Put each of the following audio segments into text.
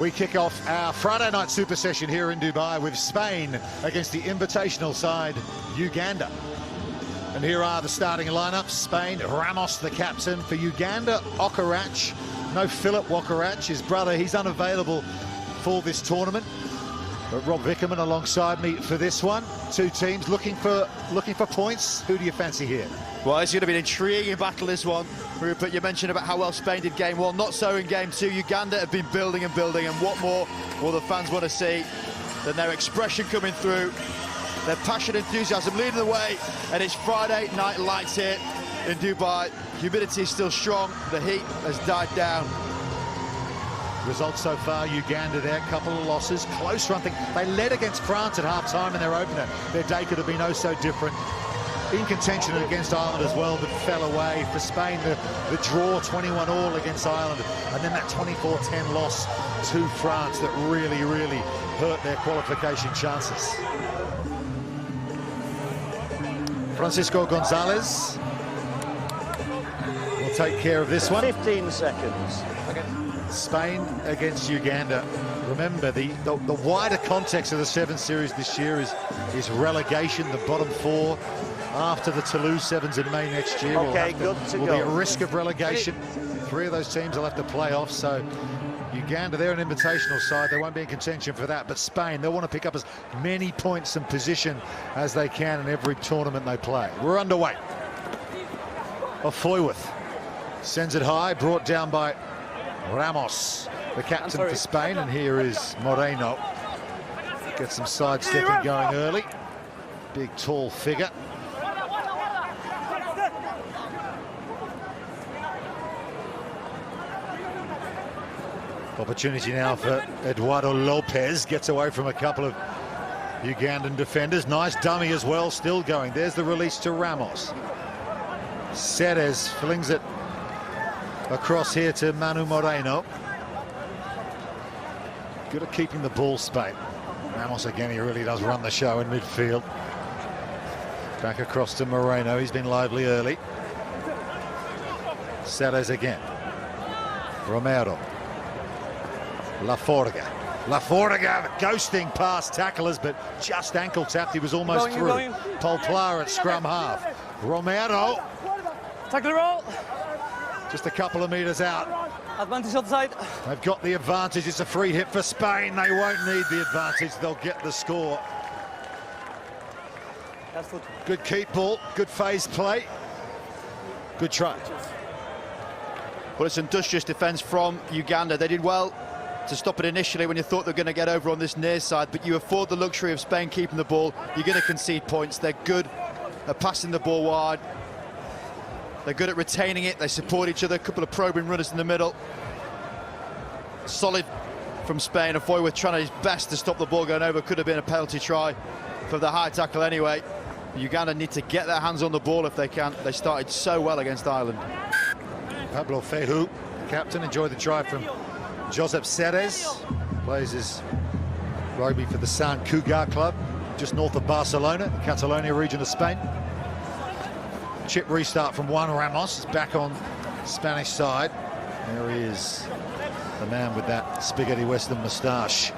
We kick off our Friday night super session here in Dubai with Spain against the invitational side, Uganda. And here are the starting lineups. Spain, Ramos the captain. For Uganda, Okarach. No Philip Okarach, his brother, he's unavailable for this tournament. But Rob Vickerman alongside me for this one. Two teams looking for points. Who do you fancy here? Well, it's going to be an intriguing battle, this one. Rupert, you mentioned about how well Spain did game one, not so in game two. Uganda have been building and building, and what more will the fans want to see than their expression coming through, their passion, enthusiasm leading the way. And it's Friday night lights here in Dubai. Humidity is still strong, the heat has died down. Results so far, Uganda there, couple of losses, close run thing. They led against France at half-time in their opener. Their day could have been oh so different. In contention against Ireland as well, but fell away. For Spain, the draw 21-all against Ireland, and then that 24-10 loss to France that really hurt their qualification chances. Francisco Gonzalez will take care of this one. 15 seconds. Spain against Uganda. Remember, the wider context of the Sevens series this year is relegation, the bottom four. After the Toulouse Sevens in May next year, we'll be at risk of relegation. Three of those teams will have to play off, so Uganda, they're an invitational side. They won't be in contention for that, but Spain, they'll want to pick up as many points and position as they can in every tournament they play. We're underway. Foyworth sends it high, brought down by Ramos, the captain for Spain, and here is Moreno. Get some sidestepping going early. Big, tall figure. Opportunity now for Eduardo Lopez, gets away from a couple of Ugandan defenders. Nice dummy as well, still going. There's the release to Ramos. Ceres flings it across here to Manu Moreno. Good at keeping the ball, Spain. Ramos again, he really does run the show in midfield. Back across to Moreno, he's been lively early. Ceres again. Romero. Laforga, ghosting past tacklers, but just ankle tapped. He was almost through. Paul Pla at scrum half. Romero. Tackle roll. Just a couple of metres out. Advantage outside. They've got the advantage. It's a free hit for Spain. They won't need the advantage. They'll get the score. That's good. Good keep ball. Good phase play. Good try. Well, it's industrious defence from Uganda. They did well to stop it initially when you thought they were going to get over on this near side, but you afford the luxury of Spain keeping the ball. You're going to concede points. They're good at passing the ball wide. They're good at retaining it. They support each other. A couple of probing runners in the middle. Solid from Spain. And Foyworth trying his best to stop the ball going over. Could have been a penalty try for the high tackle anyway. Uganda need to get their hands on the ball if they can. They started so well against Ireland. Pablo Fehu, the captain, enjoyed the try from Josep Ceres. Plays his rugby for the Sant Cugat club, just north of Barcelona, Catalonia region of Spain. Chip restart from Juan Ramos, is back on Spanish side. There he is, the man with that spaghetti western moustache.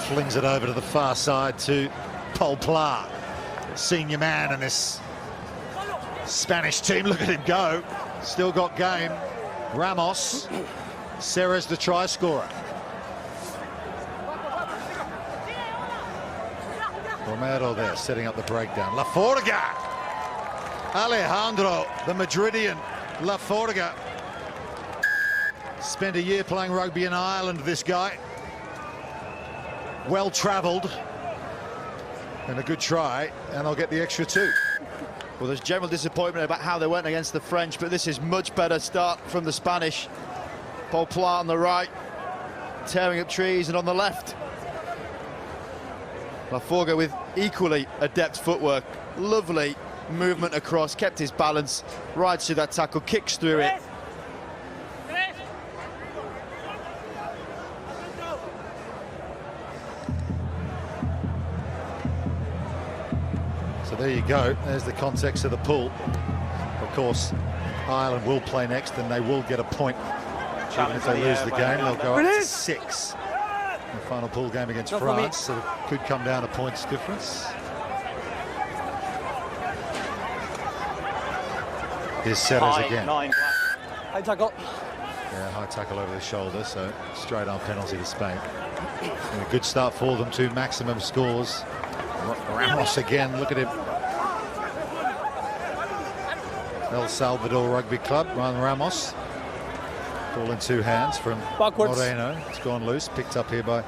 Flings it over to the far side to Paul Pla, senior man in this Spanish team. Look at him go, still got game. Ramos. Ceres the try scorer. Romero there setting up the breakdown. Laforga. Alejandro, the Madridian. Laforga. Spent a year playing rugby in Ireland, this guy. Well travelled. And a good try, and they'll get the extra two. Well, there's general disappointment about how they went against the French, but this is much better start from the Spanish. Paul Pla on the right, tearing up trees, and on the left, Laforga with equally adept footwork. Lovely movement across, kept his balance, rides through that tackle, kicks through it. So there you go, there's the context of the pool. Of course, Ireland will play next and they will get a point Even if they lose the game, they'll go up to 6. The final pool game against France, so it could come down to points difference. Here's Setters again. High tackle. Yeah, high tackle over the shoulder, so straight on penalty to Spain. And a good start for them, 2 maximum scores. Ramos again, look at him. El Salvador Rugby Club, Juan Ramos. Ball in 2 hands from Backwards. Moreno. It's gone loose, picked up here by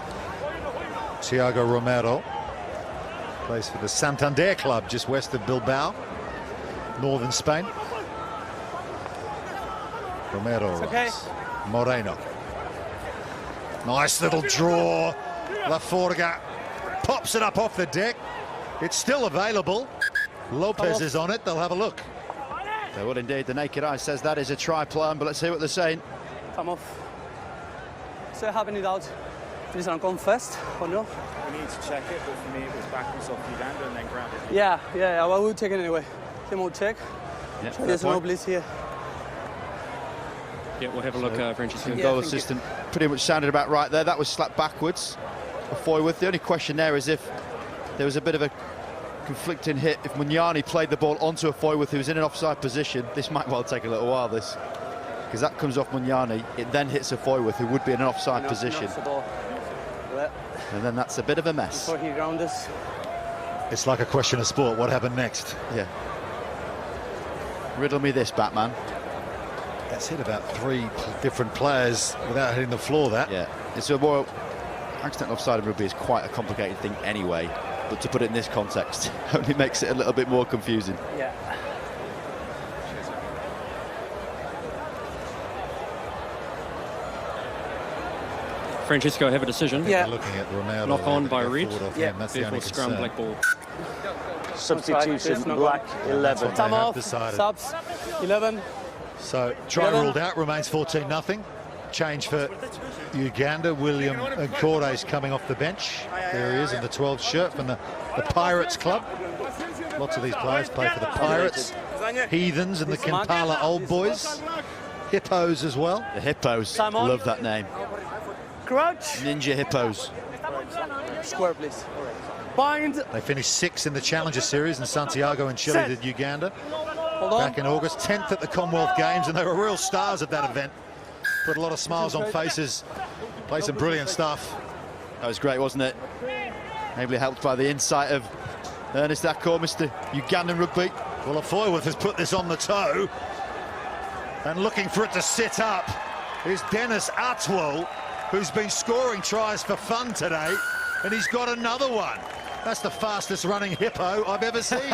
Thiago Romero. Plays for the Santander Club, just west of Bilbao, northern Spain. Romero runs. Moreno. Nice little draw. La Forga pops it up off the deck. It's still available. Lopez is on it. They'll have a look. They will indeed. The naked eye says that is a try plan, but let's hear what they're saying. Come off. So I have any doubt if it's gonna come first or no? We need to check it, but for me it was backwards off Uganda and then grounded. Yeah, I will check it anyway. Team will check. Yeah, There's no bliss here. Yeah, we'll have a look, Francesco. The goal assistant pretty much sounded about right there. That was slapped backwards. Foyworth. The only question there is if there was a bit of a conflicting hit. If Munyani played the ball onto a Foyworth who was in an offside position, this might well take a little while, this. Because that comes off Munyani, it then hits a Foyworth who would be in an offside position. And then that's a bit of a mess. Before he ground us. It's like a question of sport. What happened next? Yeah. Riddle me this, Batman. That's hit about 3 different players without hitting the floor, that. Yeah. It's a more... Accidental offside in rugby is quite a complicated thing anyway, but to put it in this context only makes it a little bit more confusing. Yeah. Francesco, have a decision. Yeah. Looking at Ronaldo. Knock on by Reed. Yeah. That's the only Therefore, scrum, concern. black ball. Substitution, black 11. Time off. Decided. Subs, 11. So try 11. ruled out, remains 14-0. Change for Uganda. William Nkore's coming off the bench. There he is in the 12th shirt from the Pirates Club. Lots of these players play for the Pirates, Heathens and the Kampala Old Boys. Hippos as well. The Hippos, love that name. Crouch. Ninja Hippos. Square, please. Bind. They finished 6th in the Challenger Series, and Santiago and Chile did Uganda Hold on. back in August. 10th at the Commonwealth Games, and they were real stars at that event. Put a lot of smiles on faces, played some brilliant stuff. That was great, wasn't it? Ably helped by the insight of Ernest Akor, Mr. Ugandan Rugby. Well, Foyworth has put this on the toe, and looking for it to sit up is Dennis Atwell, who's been scoring tries for fun today, and he's got another one. That's the fastest running hippo I've ever seen.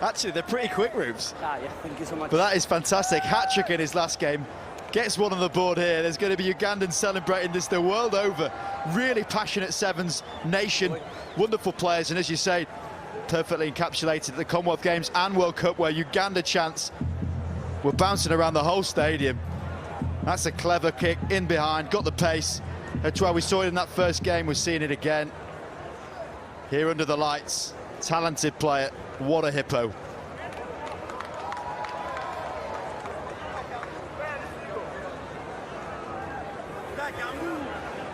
Actually, they're pretty quick, Rubes. Yeah, thank you so much. But that is fantastic. Hat-trick in his last game. Gets one on the board here. There's going to be Ugandans celebrating this the world over. Really passionate Sevens nation. Wonderful players, and as you say, perfectly encapsulated at the Commonwealth Games and World Cup, where Uganda chants were bouncing around the whole stadium. That's a clever kick in behind, got the pace. That's why we saw it in that first game. We're seeing it again here under the lights. Talented player. What a hippo.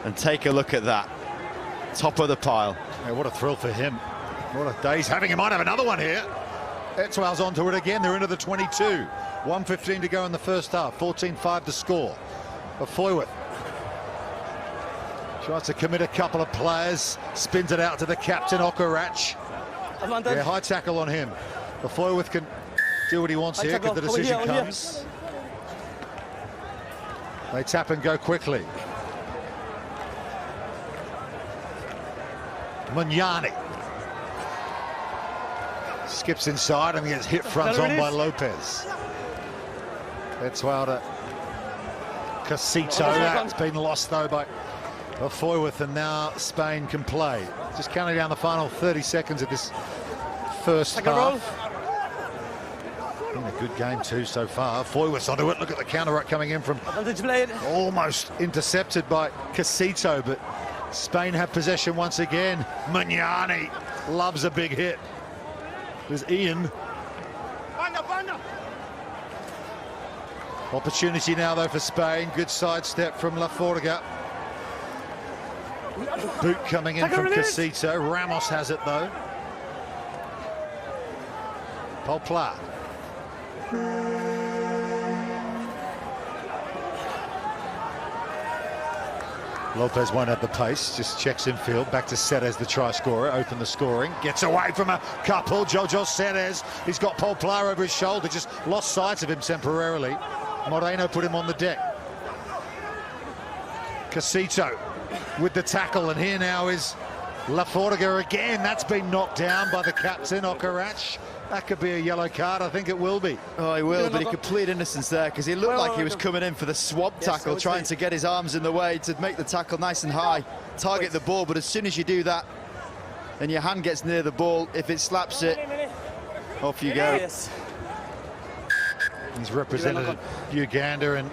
And take a look at that. Top of the pile. Yeah, what a thrill for him. What a day he's having. He might have another one here. Etwell's onto it again. They're into the 22. 1:15 to go in the first half. 14-5 to score. But Foyworth tries to commit a couple of players. Spins it out to the captain, Okorach. Yeah, high tackle on him. But Foyworth can do what he wants here because the decision comes. They tap and go quickly. Munyani skips inside and gets hit front on by Lopez. That's well to Casito. That's been lost though by Foyworth, and now Spain can play. Just counting down the final 30 seconds of this first half. Been a good game too so far. Foyworth's onto it. Look at the counter right coming in from almost intercepted by Casito, but Spain have possession once again. Munyani loves a big hit. There's Ian. Opportunity now, though, for Spain. Good sidestep from Laforga. Boot coming in from Casito. Ramos has it, though. Poplar. Lopez won't have the pace, just checks in field. Back to Ceres, the try scorer. Open the scoring. Gets away from a couple. Jojo Ceres. He's got Poplar over his shoulder. Just lost sight of him temporarily. Moreno put him on the deck. Casito with the tackle, and here now is Laforga again. That's been knocked down by the captain, Okarach. That could be a yellow card. I think it will be. Oh, he will, but he complete innocence there, because he looked like he was coming in for the swab tackle, trying to get his arms in the way to make the tackle nice and high, target the ball. But as soon as you do that and your hand gets near the ball, if it slaps it, off you go. Yes. He's represented Uganda in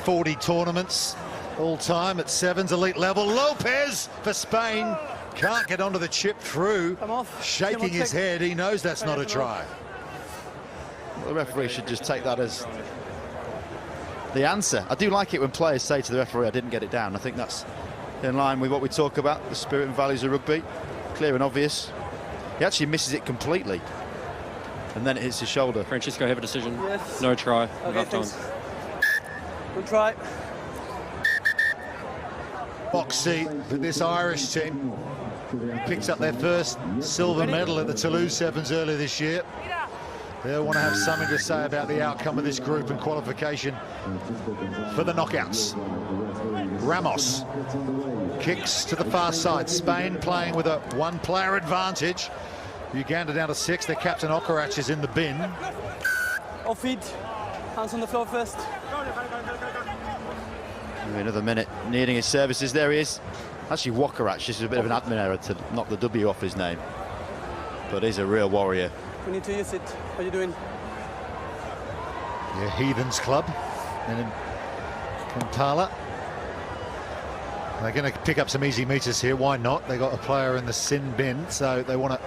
40 tournaments all time at sevens elite level. Lopez for Spain. Can't get onto the chip through. Shaking his head. He knows that's not a try. Well, the referee should just take that as the answer. I do like it when players say to the referee, I didn't get it down. I think that's in line with what we talk about, the spirit and values of rugby. Clear and obvious. He actually misses it completely, and then it hits his shoulder. Francisco, have a decision. Yes. No try. Okay, Half time. thanks. Good try. Box seat for this Irish team. Picked up their first silver medal at the Toulouse Sevens earlier this year. They'll want to have something to say about the outcome of this group and qualification for the knockouts. Ramos kicks to the far side. Spain playing with a one-player advantage. Uganda down to 6. Their captain Okarach is in the bin. Off feet. Hands on the floor first. Another minute, needing his services. There he is. Actually, Wokarach, just a bit of an admin error to knock the W off his name. But he's a real warrior. We need to use it. What are you doing? Yeah, Heathens Club and in Kampala. They're going to pick up some easy meters here. Why not? They got a player in the sin bin, so they want to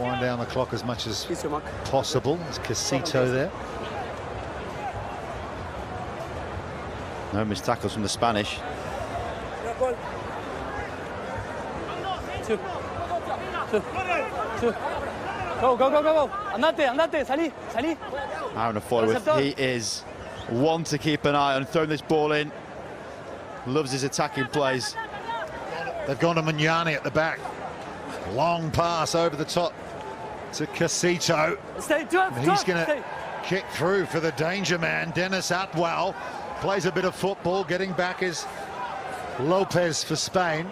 wind down the clock as much as possible. There's Casito there. No missed tackles from the Spanish. Two. Go, go, go, go, go. Andate, salí. Aaron Afoy, he is one to keep an eye on, throwing this ball in. Loves his attacking plays. They've gone to Munyani at the back. Long pass over the top to Casito. And he's going to kick through for the danger man, Dennis Atwell. Plays a bit of football. Getting back is Lopez for Spain.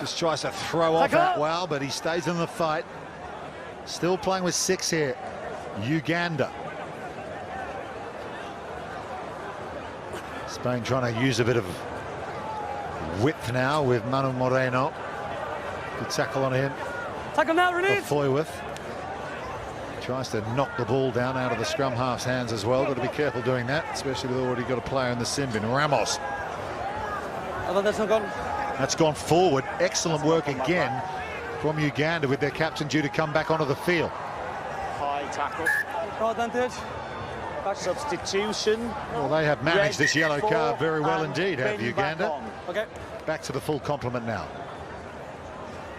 Just tries to throw off Atwell, but he stays in the fight. Still playing with 6 here. Uganda. Spain trying to use a bit of width now with Manu Moreno. Good tackle on him. Tackle now, release. Foyworth tries to knock the ball down out of the scrum half's hands as well. Got to be careful doing that, especially with already got a player in the sin bin. Ramos. That's gone forward. Excellent work again from Uganda, with their captain due to come back onto the field. High tackle. Advantage. Substitution. Well, they have managed this yellow card very well indeed, have Uganda. Okay. Back to the full complement now.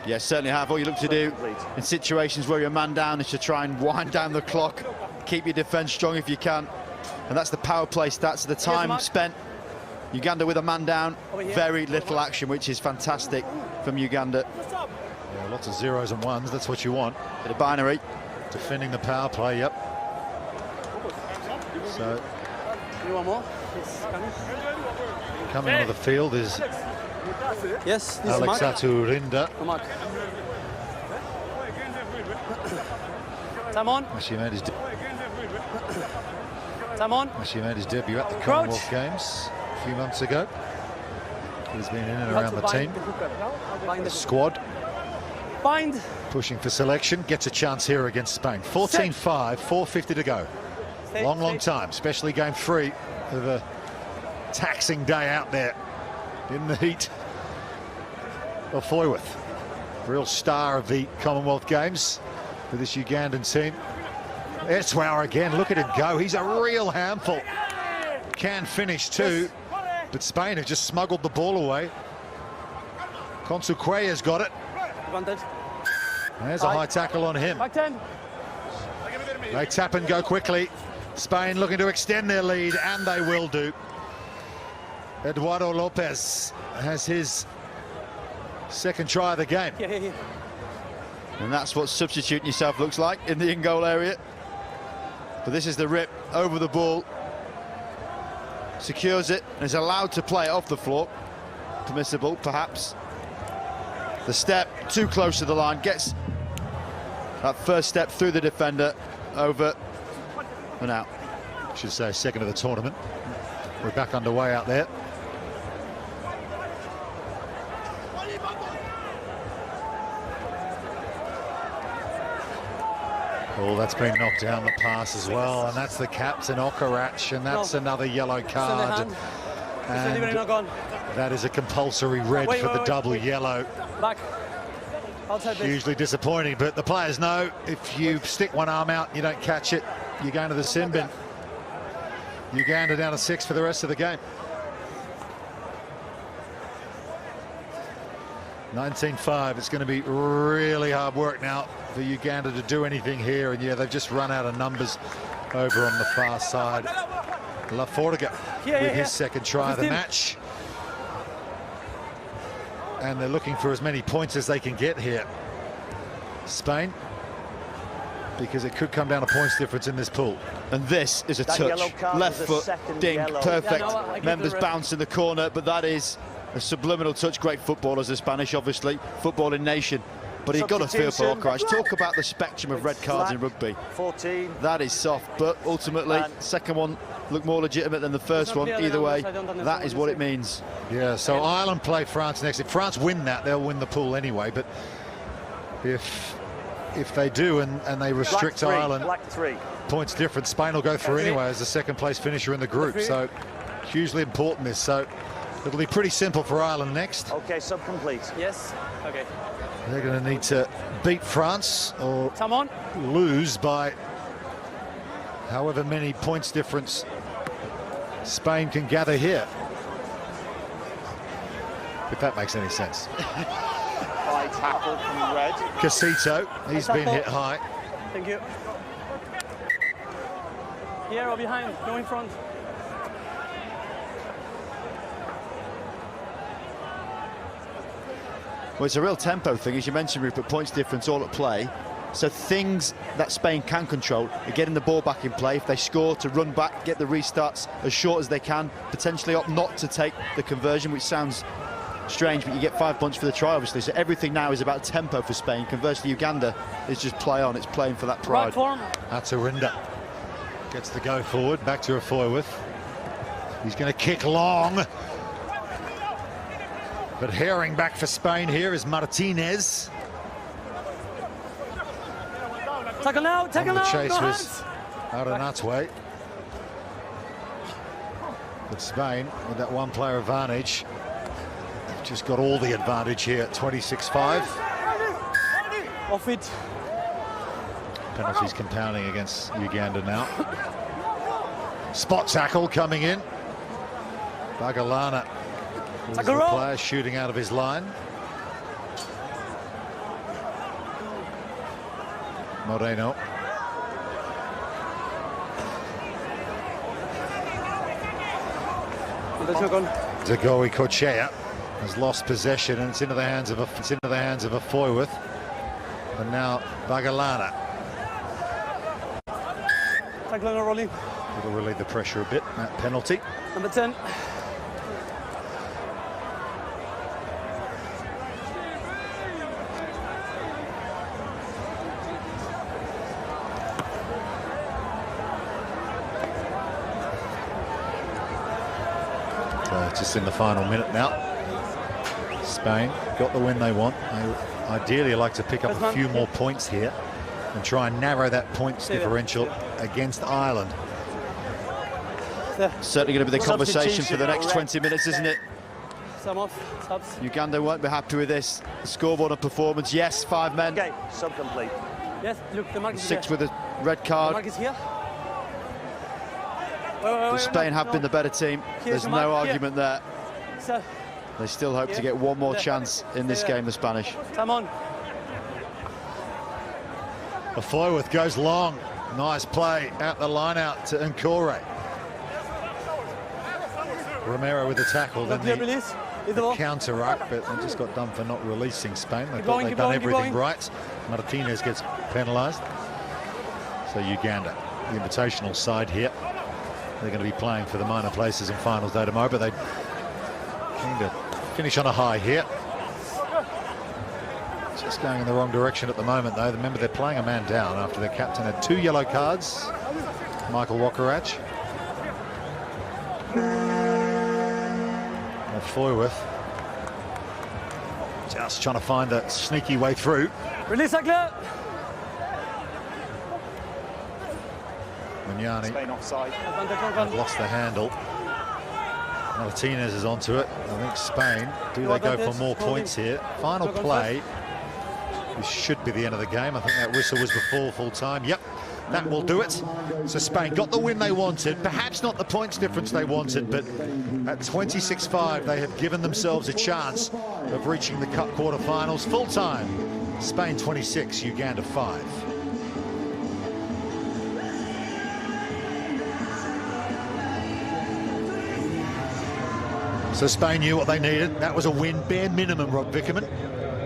Yes, certainly have. All you look to do in situations where you're a man down is to try and wind down the clock, keep your defence strong if you can. And that's the power play stats. The time spent, Uganda with a man down, very little action, which is fantastic from Uganda. Yeah, lots of zeros and ones, that's what you want. Bit of binary. Defending the power play, yep. So, coming onto the field is Alex Aturinda. Time on. Actually made his Time on. Actually made his debut at the Commonwealth Games a few months ago. He's been in and around the team. The squad. Bind. Pushing for selection. Gets a chance here against Spain. 14-5, 4:50 to go. Long time, especially game 3 of a taxing day out there in the heat of Foyworth. Real star of the Commonwealth Games for this Ugandan team. Eswauer again, look at him go. He's a real handful. can finish too, but Spain have just smuggled the ball away. Consuquea's got it. Advantage. There's a high tackle on him. Back 10. They tap and go quickly. Spain looking to extend their lead, and they will do. Eduardo Lopez has his second try of the game. Yeah. And that's what substituting yourself looks like in the in-goal area. But this is the rip over the ball. Secures it and is allowed to play it off the floor. Permissible, perhaps. The step too close to the line, gets that first step through the defender, over and out. I should say second of the tournament. We're back underway out there. Oh, that's been knocked down the pass as well, and that's the captain, Okarach, and that's another yellow card. And that is a compulsory red for the double yellow. Back. Outside this. Hugely disappointing, but the players know if you stick one arm out and you don't catch it, you're going to the sin bin. Uganda down to 6 for the rest of the game. 19-5. It's going to be really hard work now for Uganda to do anything here, and yeah, they've just run out of numbers over on the far side. Laforga with his second try of the match, and they're looking for as many points as they can get here, Spain, because it could come down to points difference in this pool. And this is a touch, left foot, ding, perfect. Members bounce in the corner, but that is a subliminal touch. Great footballers, the Spanish, obviously, footballing nation. But you've got to feel for Okarach. Talk about the spectrum of red cards in rugby. 14. That is soft, but ultimately, second one looked more legitimate than the first one. Either way, that is what it means. Yeah, so Ireland play France next. If France win that, they'll win the pool anyway. But if they do and they restrict Ireland, points difference, Spain will go through anyway as the second place finisher in the group. So hugely important this. So it'll be pretty simple for Ireland next. Okay, sub-complete. Yes. Okay. They're going to need to beat France or lose by however many points difference Spain can gather here. If that makes any sense. High tackle from red. Casito, he's been hit high. Thank you. Here or behind, go in front. Well, it's a real tempo thing, as you mentioned, Rupert, points difference all at play. So things that Spain can control are getting the ball back in play. If they score, to run back, get the restarts as short as they can, potentially opt not to take the conversion, which sounds strange, but you get 5 points for the try, obviously. So everything now is about tempo for Spain. Conversely, Uganda is just play on. It's playing for that pride. Atarinda gets the go forward, back to Afoyworth. He's going to kick long. But herring back for Spain here is Martinez. Tackle now, tackle now. The chase was Aranatwe. But Spain, with that one-player advantage, just got all the advantage here at 26-5. Off it. Penalties compounding against Uganda now. Spot tackle coming in. Bagalana. The player shooting out of his line. Moreno. Zagoe Kochea has lost possession, and it's into the hands of Afoyworth. And now Bagalana. It'll relieve the pressure a bit. That penalty. Number 10. Just in the final minute now. Spain got the win they want. They ideally like to pick up a few more points here and try and narrow that points differential against Ireland. Certainly going to be the conversation for the next 20 minutes, isn't it? Subs. Uganda won't be happy with this. The scoreboard and performance, yes, 5 men. Okay, sub-complete. Yes, look, the mark is 6 here. with a red card. The mark is here. But Spain have been the better team. There's no argument there. So, They still hope to get one more chance in this game, the Spanish. come on. Afoyworth goes long. Nice play out the line out to Nkore. Romero with the tackle, then the Release. counter-ruck, but they just got done for not releasing Spain. They thought going, they'd keep done going, keep everything going. right. Martinez gets penalised. So Uganda, the invitational side here. They're going to be playing for the minor places in finals day tomorrow, but they keen to finish on a high here. Just going in the wrong direction at the moment, though. Remember, they're playing a man down after their captain had 2 yellow cards. Michael Wokarach. Foyworth just trying to find a sneaky way through. Release, Agler. Munyani Spain offside. have lost the handle. Martinez is onto it. I think Spain, do they go for more points here? Final play. This should be the end of the game. I think that whistle was before full time. Yep, that will do it. So Spain got the win they wanted. Perhaps not the points difference they wanted, but at 26-5, they have given themselves a chance of reaching the Cup quarterfinals. Full time, Spain 26, Uganda 5. So Spain knew what they needed. That was a win, bare minimum, Rob Vickerman.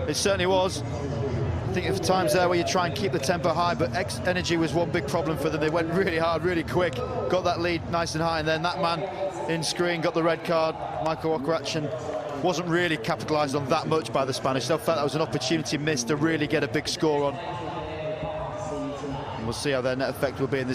It certainly was. I think at times there where you try and keep the tempo high, but energy was one big problem for them. They went really hard, really quick, got that lead nice and high, and then that man in screen got the red card, Michael Wokarach, and wasn't really capitalised on that much by the Spanish. They felt that was an opportunity missed to really get a big score on. And we'll see how their net effect will be in this.